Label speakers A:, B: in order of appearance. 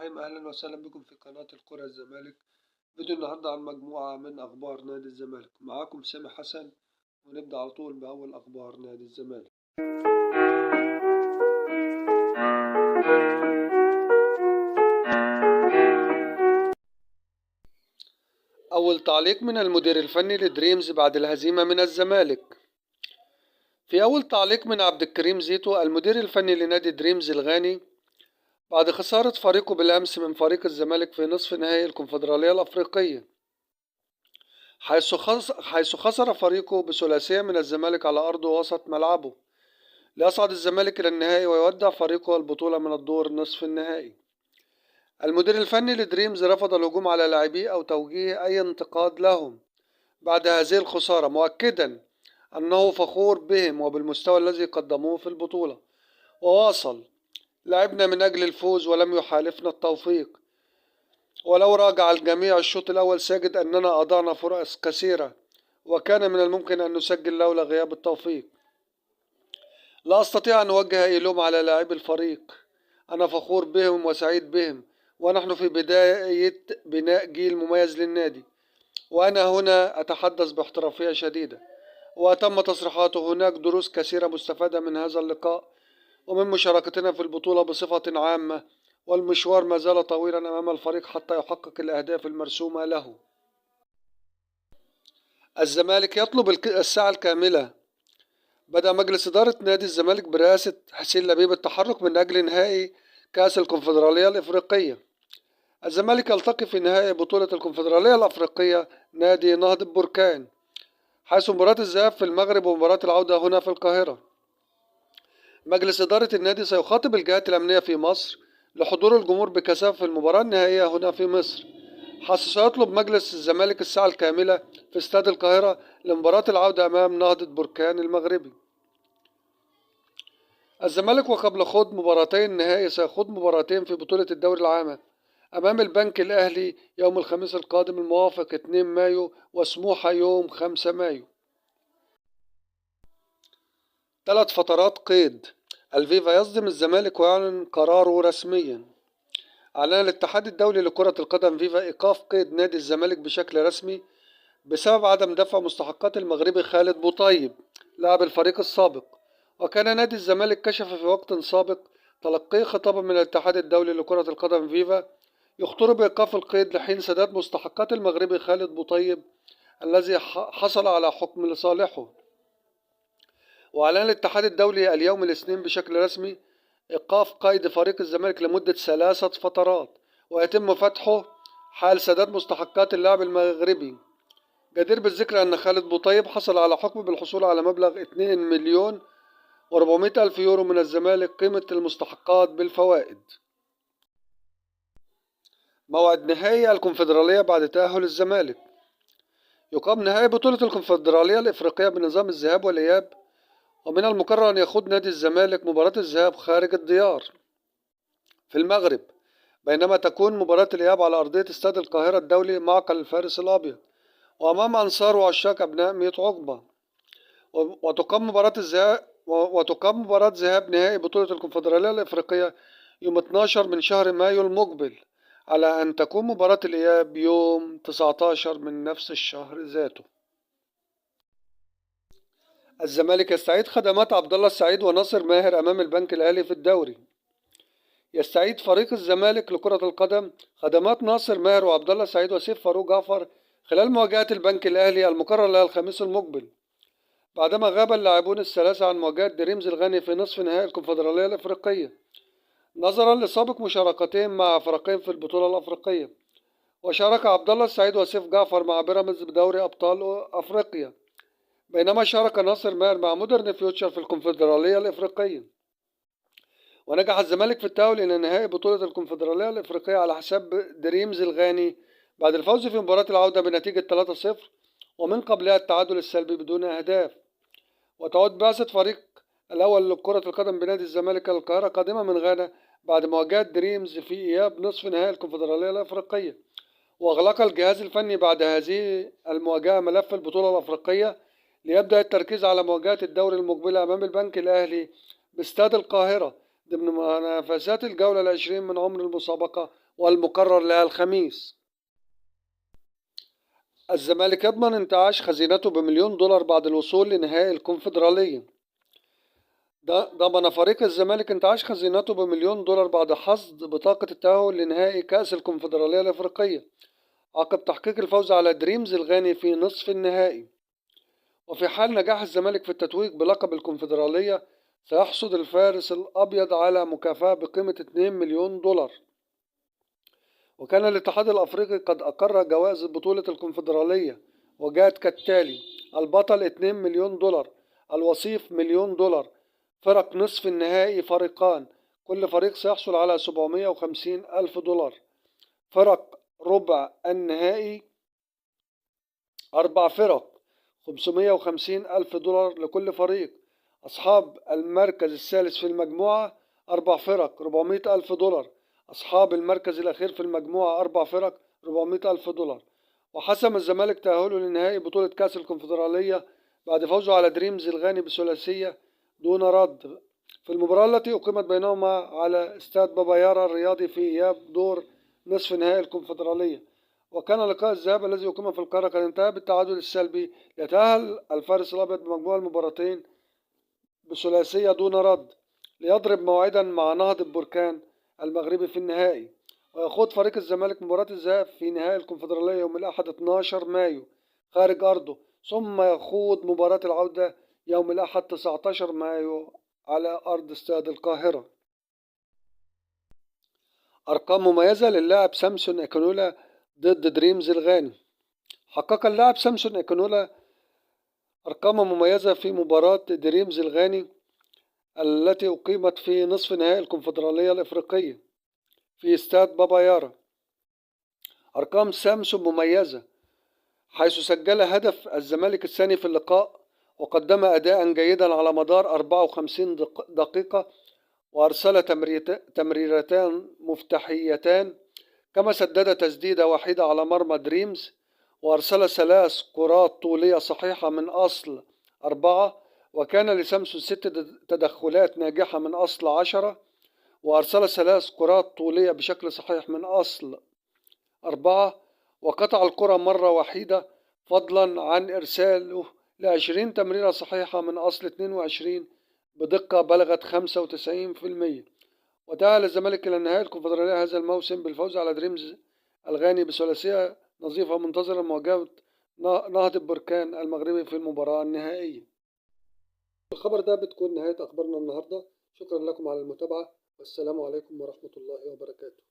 A: الرحيم. أهلا وسهلا بكم في قناة الكرة الزمالك. فيديو النهاردة عن مجموعة من أخبار نادي الزمالك. معاكم سامي حسن، ونبدأ على طول بأول أخبار نادي الزمالك. أول تعليق من المدير الفني لدريمز بعد الهزيمة من الزمالك. في أول تعليق من عبد الكريم زيتو المدير الفني لنادي دريمز الغاني بعد خسارة فريقه بالأمس من فريق الزمالك في نصف نهائي الكونفدرالية الأفريقية، حيث خسر فريقه بثلاثية من الزمالك على أرضه وسط ملعبه، ليصعد الزمالك إلى النهائي ويودع فريقه البطولة من الدور نصف النهائي. المدير الفني لدريمز رفض الهجوم على لاعبيه أو توجيه أي انتقاد لهم بعد هذه الخسارة، مؤكدا أنه فخور بهم وبالمستوى الذي قدموه في البطولة، وواصل: لعبنا من أجل الفوز ولم يحالفنا التوفيق، ولو راجع الجميع الشوط الأول سيجد أننا أضعنا فرص كثيرة وكان من الممكن أن نسجل لولا غياب التوفيق. لا أستطيع أن أوجه أي لوم على لاعبي الفريق، أنا فخور بهم وسعيد بهم، ونحن في بداية بناء جيل مميز للنادي، وأنا هنا أتحدث باحترافية شديدة. وتم تصريحاته: هناك دروس كثيرة مستفادة من هذا اللقاء ومن مشاركتنا في البطولة بصفة عامة، والمشوار ما زال طويلا أمام الفريق حتى يحقق الأهداف المرسومة له. الزمالك يطلب الساعة الكاملة. بدأ مجلس إدارة نادي الزمالك برئاسة حسين لبيب التحرك من أجل نهائي كأس الكونفدرالية الإفريقية. الزمالك يلتقي في نهائي بطولة الكونفدرالية الأفريقية نادي نهضة بركان، حيث مباراة الذهاب في المغرب ومباراة العودة هنا في القاهرة. مجلس إدارة النادي سيخاطب الجهات الأمنية في مصر لحضور الجمهور بكثافة في المباراة النهائية هنا في مصر، حيث سيطلب مجلس الزمالك الساعة الكاملة في استاد القاهرة لمباراة العودة أمام نهضة بركان المغربي. الزمالك وقبل خوض مباراتي النهائي سيخوض مباراتين في بطولة الدوري العام أمام البنك الأهلي يوم الخميس القادم الموافق 2 مايو وسموحة يوم 5 مايو. 3 فترات قيد. الفيفا يصدم الزمالك ويعلن قراره رسميا. أعلن الاتحاد الدولي لكرة القدم فيفا إيقاف قيد نادي الزمالك بشكل رسمي بسبب عدم دفع مستحقات المغربي خالد بوطيب لاعب الفريق السابق. وكان نادي الزمالك كشف في وقت سابق تلقيه خطابا من الاتحاد الدولي لكرة القدم فيفا يخطر بإيقاف القيد لحين سداد مستحقات المغربي خالد بوطيب الذي حصل على حكم لصالحه. وأعلن الاتحاد الدولي اليوم الاثنين بشكل رسمي إيقاف قيد فريق الزمالك لمدة 3 فترات، ويتم فتحه حال سداد مستحقات اللاعب المغربي. جدير بالذكر أن خالد بوطيب حصل على حكم بالحصول على مبلغ 2 مليون و400 ألف يورو من الزمالك قيمة المستحقات بالفوائد. موعد نهائي الكونفدرالية بعد تأهل الزمالك. يقام نهائي بطولة الكونفدرالية الإفريقية بنظام الذهاب والإياب، ومن المقرر أن يخوض نادي الزمالك مباراة الذهاب خارج الديار في المغرب، بينما تكون مباراة الإياب على أرضية استاد القاهرة الدولي معقل الفارس الأبيض وأمام أنصار وعشاق أبناء ميت عقبة. وتقام مباراة ذهاب نهائي بطولة الكونفدرالية الإفريقية يوم 12 من شهر مايو المقبل، على أن تكون مباراة الإياب يوم 19 من نفس الشهر ذاته. الزمالك يستعيد خدمات عبد الله السعيد وناصر ماهر أمام البنك الأهلي في الدوري. يستعيد فريق الزمالك لكرة القدم خدمات ناصر ماهر وعبد الله السعيد وسيف فاروق جعفر خلال مواجهة البنك الأهلي المقرر لها الخميس المقبل، بعدما غاب اللاعبون الثلاثة عن مواجهة دريمز الغاني في نصف نهائي الكونفدرالية الإفريقية نظرا لسابق مشاركتهم مع فريقين في البطولة الأفريقية. وشارك عبد الله السعيد وسيف جعفر مع بيراميدز بدوري أبطال أفريقيا، بينما شارك ناصر ماهر مع مودرن فيوتشر في الكونفدرالية الإفريقية. ونجح الزمالك في التأهل إلى نهائي بطولة الكونفدرالية الإفريقية على حساب دريمز الغاني بعد الفوز في مباراة العودة بنتيجة 3-0 ومن قبلها التعادل السلبي بدون أهداف. وتعود بعثة فريق الأول لكرة القدم بنادي الزمالك القاهرة قادمة من غانا بعد مواجهة دريمز في إياب نصف نهائي الكونفدرالية الأفريقية. وأغلق الجهاز الفني بعد هذه المواجهة ملف البطولة الأفريقية ليبدأ التركيز على مواجهة الدوري المقبلة أمام البنك الأهلي باستاد القاهرة ضمن منافسات الجولة 20 من عمر المسابقة والمقرر لها الخميس. الزمالك يضمن انتعاش خزينته ب1,000,000 دولار بعد الوصول لنهائي الكونفدرالية. ضمن فريق الزمالك انتعاش خزينته ب1,000,000 دولار بعد حصد بطاقة التأهل لنهائي كأس الكونفدرالية الأفريقية عقب تحقيق الفوز على دريمز الغاني في نصف النهائي. وفي حال نجاح الزمالك في التتويج بلقب الكونفدرالية سيحصد الفارس الأبيض على مكافأة بقيمة 2,000,000 دولار. وكان الاتحاد الأفريقي قد أقر جوائز بطولة الكونفدرالية وجاءت كالتالي: البطل 2,000,000 دولار، الوصيف 1,000,000 دولار، فرق نصف النهائي فريقان كل فريق سيحصل على 750,000 دولار، فرق ربع النهائي 4 فرق 550,000 دولار لكل فريق، أصحاب المركز الثالث في المجموعة 4 فرق 400,000 دولار، أصحاب المركز الأخير في المجموعة 4 فرق 400,000 دولار. وحسم الزمالك تأهله لنهائي بطولة كأس الكونفدرالية بعد فوزه على دريمز الغاني بثلاثية دون رد في المباراة التي أقيمت بينهما على استاد بابا يارا الرياضي في إياب دور نصف نهائي الكونفدرالية. وكان لقاء الذهاب الذي أقيم في القاهرة قد انتهى بالتعادل السلبي، يتأهل الفارس الأبيض بمجموع المباراتين بثلاثية دون رد ليضرب موعدا مع نهضة بركان المغربي في النهائي. ويخوض فريق الزمالك مباراة الذهاب في نهائي الكونفدرالية يوم الأحد 12 مايو خارج أرضه، ثم يخوض مباراة العودة يوم الأحد 19 مايو على أرض استاد القاهرة. أرقام مميزة للاعب سامسون إيكونولا ضد دريمز الغاني. حقق اللاعب سامسون إيكونولا أرقام مميزة في مباراة دريمز الغاني التي أقيمت في نصف نهائي الكونفدرالية الإفريقية في استاد بابا يارا. أرقام سامسون مميزة حيث سجل هدف الزمالك الثاني في اللقاء، وقدم أداء جيدا على مدار 54 دقيقة، وأرسل تمريرتان مفتاحيتان، كما سدد تسديدة واحدة على مرمى دريمز، وأرسل 3 كرات طولية صحيحة من أصل 4، وكان لسامسون 6 تدخلات ناجحة من أصل 10، وأرسل 3 كرات طولية بشكل صحيح من أصل 4، وقطع الكرة مرة وحيدة فضلا عن إرساله ل20 تمريرة صحيحة من أصل 22 بدقة بلغت 95%. وتأهل الزمالك إلى نهائي الكونفدرالية هذا الموسم بالفوز على دريمز الغاني بثلاثية نظيفة، منتظرا مواجهة نهضة بركان المغربي في المباراة النهائية. الخبر ده بتكون نهاية أخبارنا النهاردة. شكرا لكم على المتابعة، والسلام عليكم ورحمة الله وبركاته.